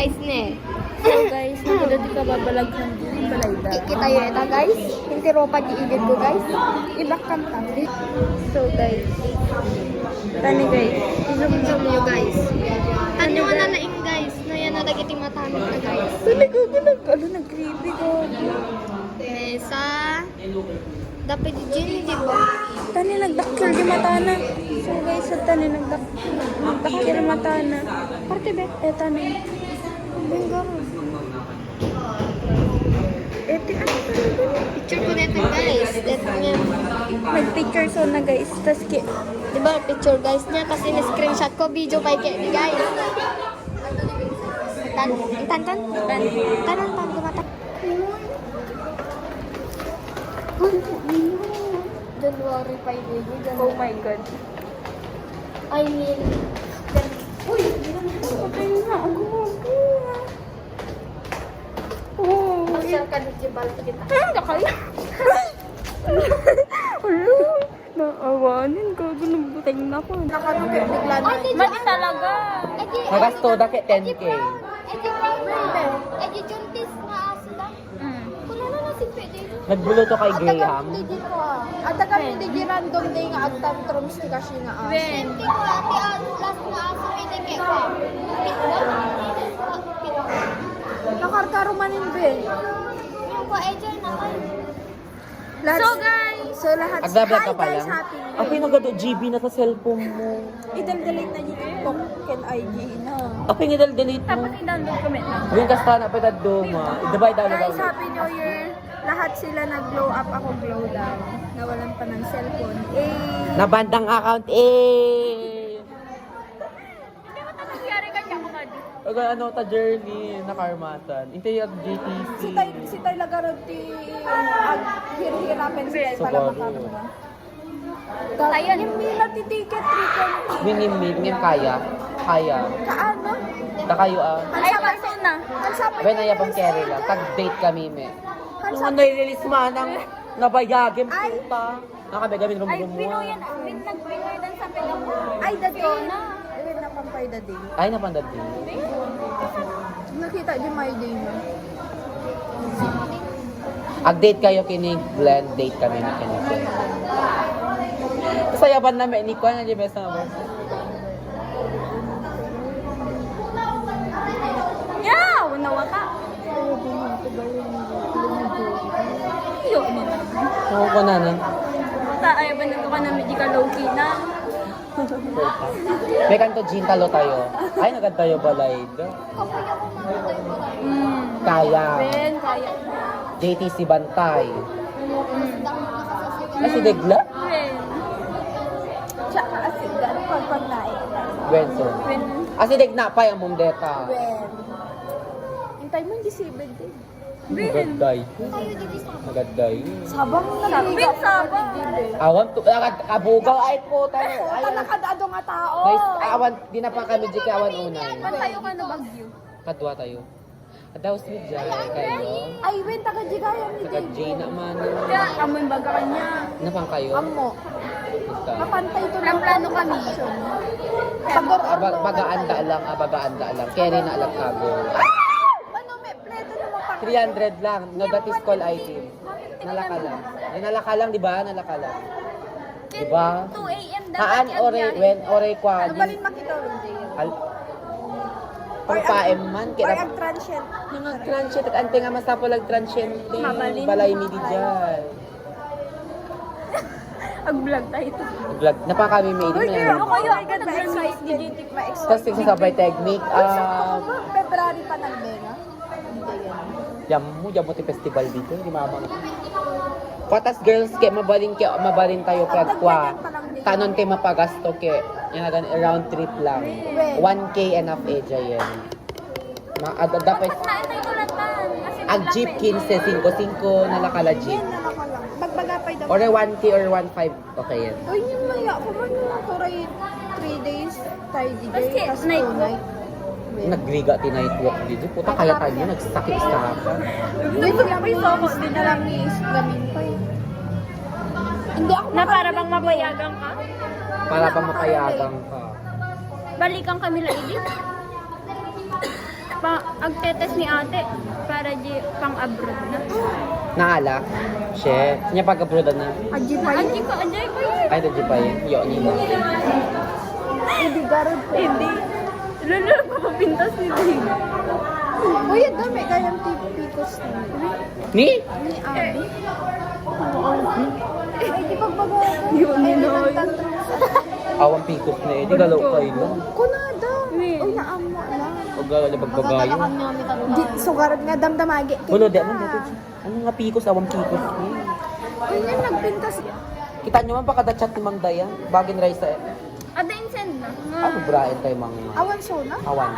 Guys ne. So guys, nagulad ka babalaghan din balayda. Kita yun ito guys. Hindi ropa di ibig ko guys. Ibak kanta. So guys, tani guys, Zoom nyo guys. Ano na naing guys. Na yan na lagi timatanong na guys. talaga nag-creepy ko. Sa dapat di di ba? Tani nagdakil di mata na. So guys, sa tani nagdakil mata na. Parte be. Tani. Bingo. Ano talaga? Picture ko nito guys. Ito niya. Nag-picture so na guys. Tas ki... Diba picture guys niya kasi na-screenshot ko video kay Kenny guys. Tan gumata. January 5 yun. Oh my God. I mean, uy, Okay na, ako. Oh, masyal ka ni Jibal kita. hindi kaya. Ulo, naawanin ko. Gunubutang na ako. Nakanukit bigla na. Mali talaga. Magasto dake 10K. Edi problem. Edi juntis nga sila. Kuno na si Pede. Nagbulo to kay Graham. At kami di random day nga ag tantrums ti kasi nga as. Hindi ko ati last na aso ini kay. Nakarkarumanin be. Yung ko ejer na kay. So guys, so lahat Agdablog ka Hi, pa guys, lang. happy New Okay, nagado GB na sa cellphone mo. Idal-delete na yung TikTok ken IG na. Okay, delete mo. Tapos i-download ko na. Yung kasta na pa do ma. Divide down Guys, daw. happy New Year. Lahat sila nag-glow up, ako glow down. Nawalan pa ng cellphone. Na bandang account eh. Nangyari kanya ko ba? Okay, ano ta journey na karmatan. Intay at GTC. Si Tay Lagarod ti hir-hirapen si Tay pala Siguro. makaroon. Tayo ni natitiket trikon. Minimit ngem kaya. Kaya. Kaano? Da kayo Ay, persona. Hansapay Ben ay pang carry lang. Tag-date kami me. Nung nai-release man ang nabayagin puta. Nakabegamin Ay, rumrum. pinuyan. Nagpinuyan sa pinang. Ay, dati na. Ilan na pampay dati. Ay napandad din. Nakita di may day na. Ag-date kayo kini Glenn, date kami ni kini. Kasayaban na may ni ko na di best na ba. Yaw! Nawaka. Iyo, ano na. Oo ko na na. Puta, ay, ba nito ka na medical low-key na? May kanto Jean talo tayo. Ay nagad tayo balay. Kaya. Ben, kaya. JTC Bantay. Ay si Degla? Ben. Tsaka asigan pagpagnain. Wenson. Ben. Ah si Degna pa yung mumdeta. When hintay mo yung gisibid din. Nagaday. Nagaday. Sabang Ben, naligaw. sabang. Awan to. Kabugaw ay po tayo. Ay Nakadado nga tao. guys, awan. Di na pa kami di kawan unay. Pantayo ka na bagyo. Kadwa tayo. Adaw si Jai kayo. Ay, when taga-jigayan ni Taga Dave. J naman. Kaya, amoy baga kanya. Napang kayo? Amo. Basta. Mapantay to Ang plano kami. Pagor Bagaanda lang, bagaanda lang. Carry na alam kago. Ano, may pleto naman pang 300 lang. No, that is call item. Nalaka lang. Ay, nalaka lang, di ba? Nalaka lang. Di ba? 2 a.m. dapat Haan, ore, when, ore, kwa. Ano ba rin makita rin Dave? Pagpaem man. Or Kaya ang transient. mga transient at ante nga masapo lag transient. Mabalin. Balay mi di dyan. Ag-vlog tayo ito. Vlog. Napa kami may Uy, di girl, na. ako yung na-excite din. Tapos yung sabay technique. February pa ng Bena. Hindi yan. Jam mo ti festival dito. Di mama. Patas girls ke mabalin tayo pagkwa. Tanon kay mapagasto ke. Yan agan around trip lang. 1K enough yan. Dapat Saan tayo tulatan? Kasi ag jeep 15 5 nalakala jeep. Yan, nalaka lang. Magbagapay daw. Or 1K or 1.5 okay yan. Uy, yung maya ko man yung turay 3 days, tidy day, Kasi tas night 2 night. Nagriga ti night walk dito. Puta kaya tayo nagsakit sa ka. Wait, may soko din na lang ni Islamin pa eh. Hindi ako Na para bang mabayagan ka? Para pa mapayagang ka. Balikan kami na ilit. Agtetes ni ate para di pang abroad na. Naala. Shit. Nya pag-abroad na. Aji pa yun. Ay, dadyo pa yun. Yo, nila. Hindi garod ko. Hindi. Lalo, papapintas ni Dave. Uy, ang dami kayang tipikos na. Ni? Ni Abby. Ay, di pagbaga. Yun, Ay, yun, di yun. nagtantrong. Awang pikot na eh. Di galaw kayo lang. Kunada. Uy. Uy, naamo lang. Huwag galaw bagbagayo. Di, sugarad nga damdamagi. Hulo, di mo dito. Ano nga pikos? Awang pikos ni. Uy, yan nagpintas. Kita nyo man baka chat ni Mang Dayan. Bagin rice eh. Ada insend na. Ano brain tayo mga Awan show na? awan.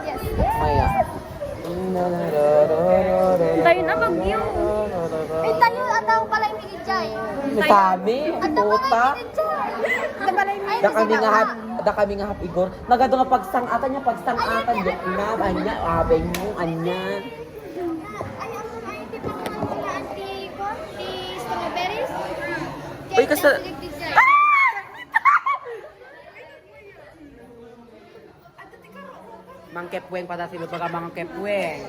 Yes. Maya. Tayo na bagyo. Eh, tayo, ataw pala yung migidjay. Sabi, Ataw puta. pala yung migidjay. Da kami nga hap Igor. Nagado nga pagsangatan niya, pagsangatan niya. Na, anya, abay mo, anya. Ay, di pa naman sila anti strawberries. Uy, kasi- Mang Kepweng pada sila baga Mang Kepweng.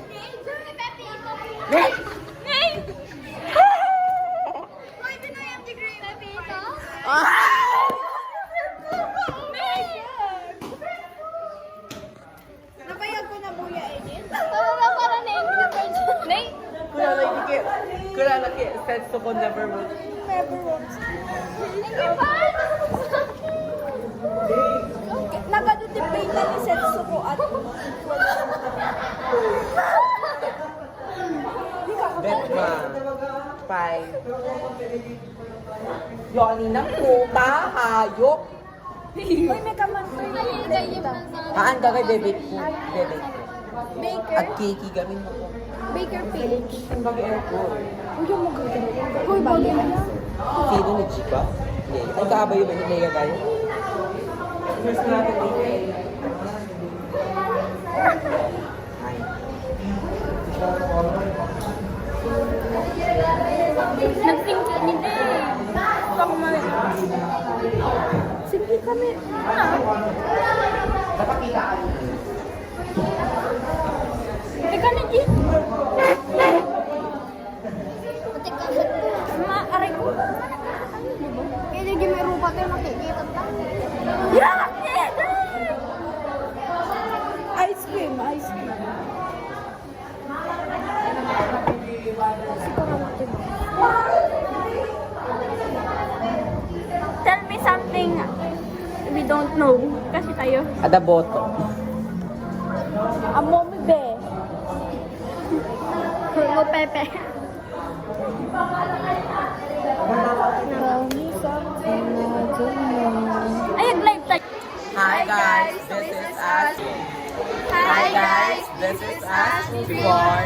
Napayag ko na buya, Edith. Kulala ki, sense ko never would. Never once. Nagadutipay na ni Setsu ko at Betma. Pai. Yoni ng puta, hayop. Uy, may kamantoy. Haan ka kay debit ko. Debit. Baker. At kiki gamin mo ko. Baker Page. Ang bagi airport. Uy, yung magagano. Uy, bagay na yan. Sino ni Chica? Hindi. Ay kaabayo ba ni Lea kayo? First natin ni Nag-think ni Dave. Sige kami. Napakita ka niya. Teka na, Jim. Aray ko. Kaya di may rupa tayo nakikita tayo. Ice cream, ice cream. Tell me something we don't know. Kasi tayo. Ada boto. Amo mi be. Mo Pepe. Tell me something I don't know. Ay, live tayo. Hi guys, this is us. Hi guys, this is us before.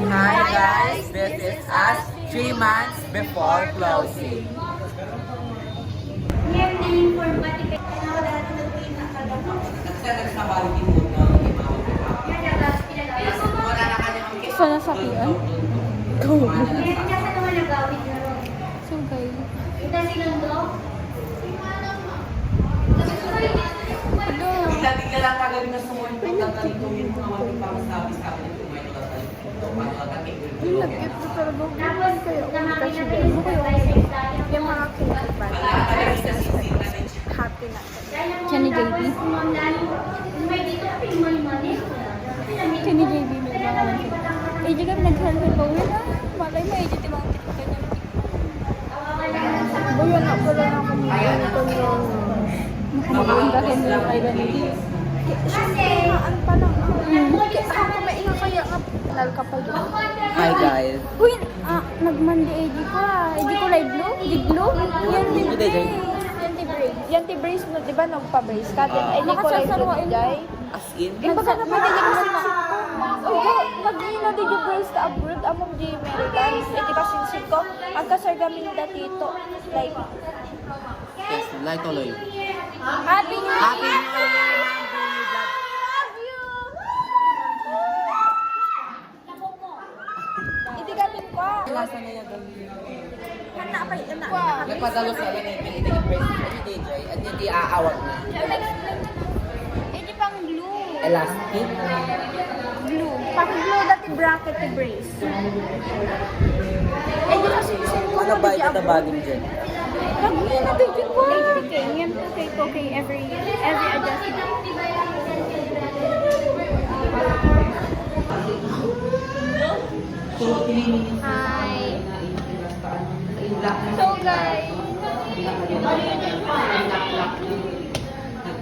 Hi guys, this is us 3 months before closing. So, nasakian? Go. So, guys. Lagi ka lang kagabi na sumunod ng ganito yung mga magpapamasabi sa akin kung may nagkakalit. Nag-get ko talaga. Kayo, kasi din. Yung mga kinakapan. Happy na. Siya ni JB. Siya ni JB may mga AJ kami nag-helmet pa. Wala. Malay mo, AJ timang kanyang Buyo na pala na kami. makamandahin nila kay Randy. Saan pa lang. Ako mainga kaya ka. Nalkapag. Hi guys. Uy, nag-Monday AJ ko AJ ko live blue? Diglo? Yan din. Hindi, Jay. Yan din braid. Yan ti brace mo, di ba nagpa-brace ka? Ay, di ko lang Nakasasaruin yun, Jay. As in? Eh, baka naman hindi ka mag-ina di yung brace ka abroad, among di Maryland. Eh, di ba sinsin ko, ang kasargamin na dito, like, Yes, like tuloy. Happy New Year! Happy New Year! Hindi galing ko. Lasa na yan. Hana pa yun na. Nagpadalo sa alam yung pinitag yung praise ni DJ at hindi aawat elastic. Glue. Paki-glue dati bracket to brace. Eh, di kasi Ano ba ito tabagin dyan? Pag-glue na bigyan ko. Yan po kay every adjustment. Hi. So guys,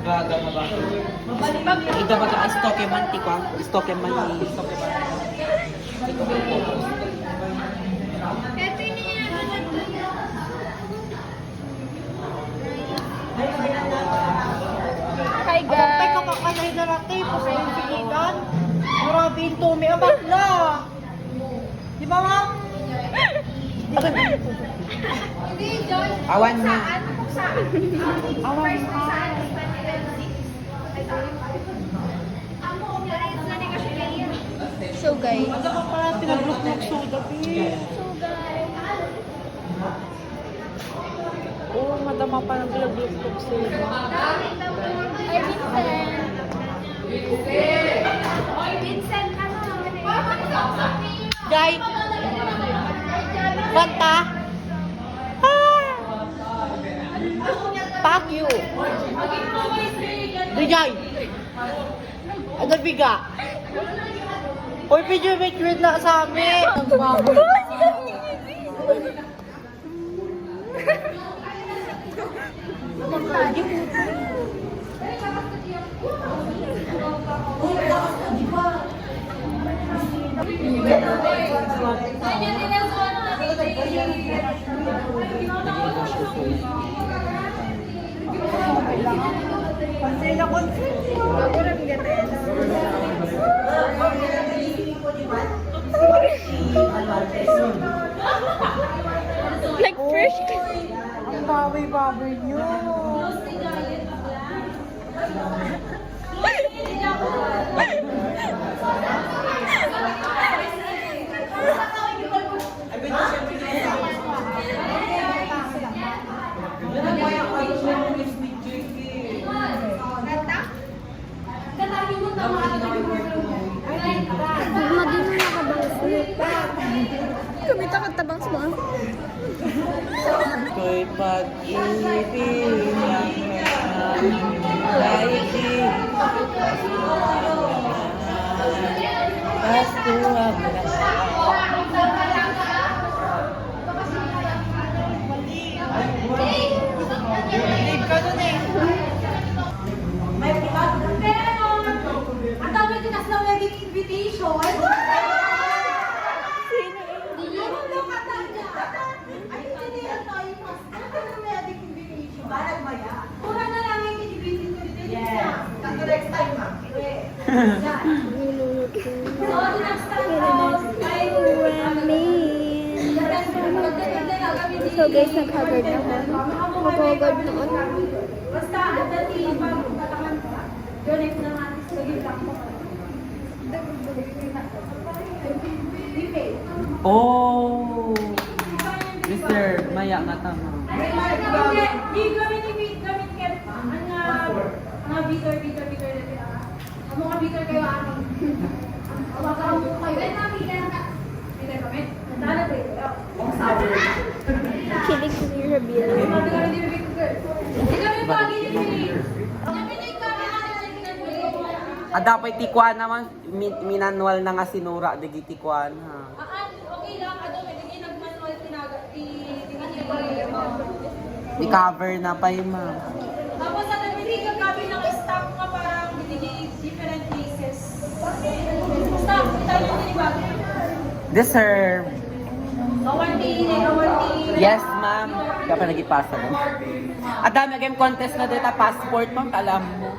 Nagbaga na ba? Ito ba ito? Stoke man, tikwa? Stoke man. hi guys. Kakakasay na natin. Pasay yung pilitan. Grabe yung tumi. Abak na. Di ba, ma'am? Awan na. Awan ka. So guys, Ano ka pala pinaglukmok soda, eh. Oo, madama pa ng pinaglukmok soda. Jai! Banta! Fuck you! Jai! Ano biga? Uy, video wait na sa amin! like fresh. Ang baboy-baboy niyo! Kami takot-tabang semua. Ko'y pag-ibig ay di Pasto ang Ang dami tinas na wedding invitation! So guys, nag-haggard na ako. Mag-haggard noon. Basta, dati, pagkatakan ka, donate na natin sa gitang mo. Oh! Mr. Maya nga tama. Di gamit ket mga bitter na pila. Ang mga bitter kayo amin. Ang mga kamu kayo. Bitter kami. Nandala tayo. Ang sabi. Kilig ni Rabil. Sabi kami di bibig ko girl. Di kami pagi ni Pili. Kami na Dapat tikwan naman, minanwal na nga sinura, digi tikwan ha. okay lang, may nagmanual I-cover na pa yun ma'am. Tapos sa nabili kami ng stock nga parang binigay different places. Stock, tayo yung tinibag. Deserve. Kawanti. Yes ma'am. Dapat nagipasa mo. At dami game contest na dito, passport ma'am, alam mo.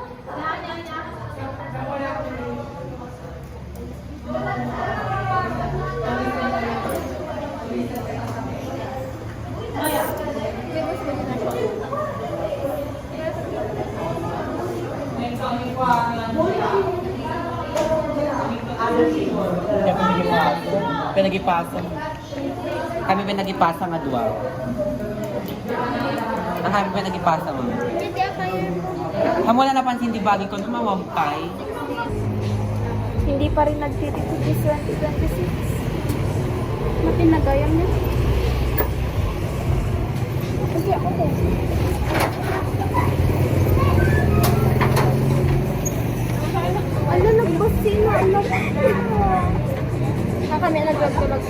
Pinagipasa. Kami pinagipasa nga duwa. Ang kami pinagipasa mo. Hindi ako yun. Hamo na napansin di bagi ko na mawagpay. Hindi pa rin nagtitipid this 2026. Matinagayang niya. Kasi ako po. Ano, nagbasi na, alam ko. Kami nag-vlog ko lang.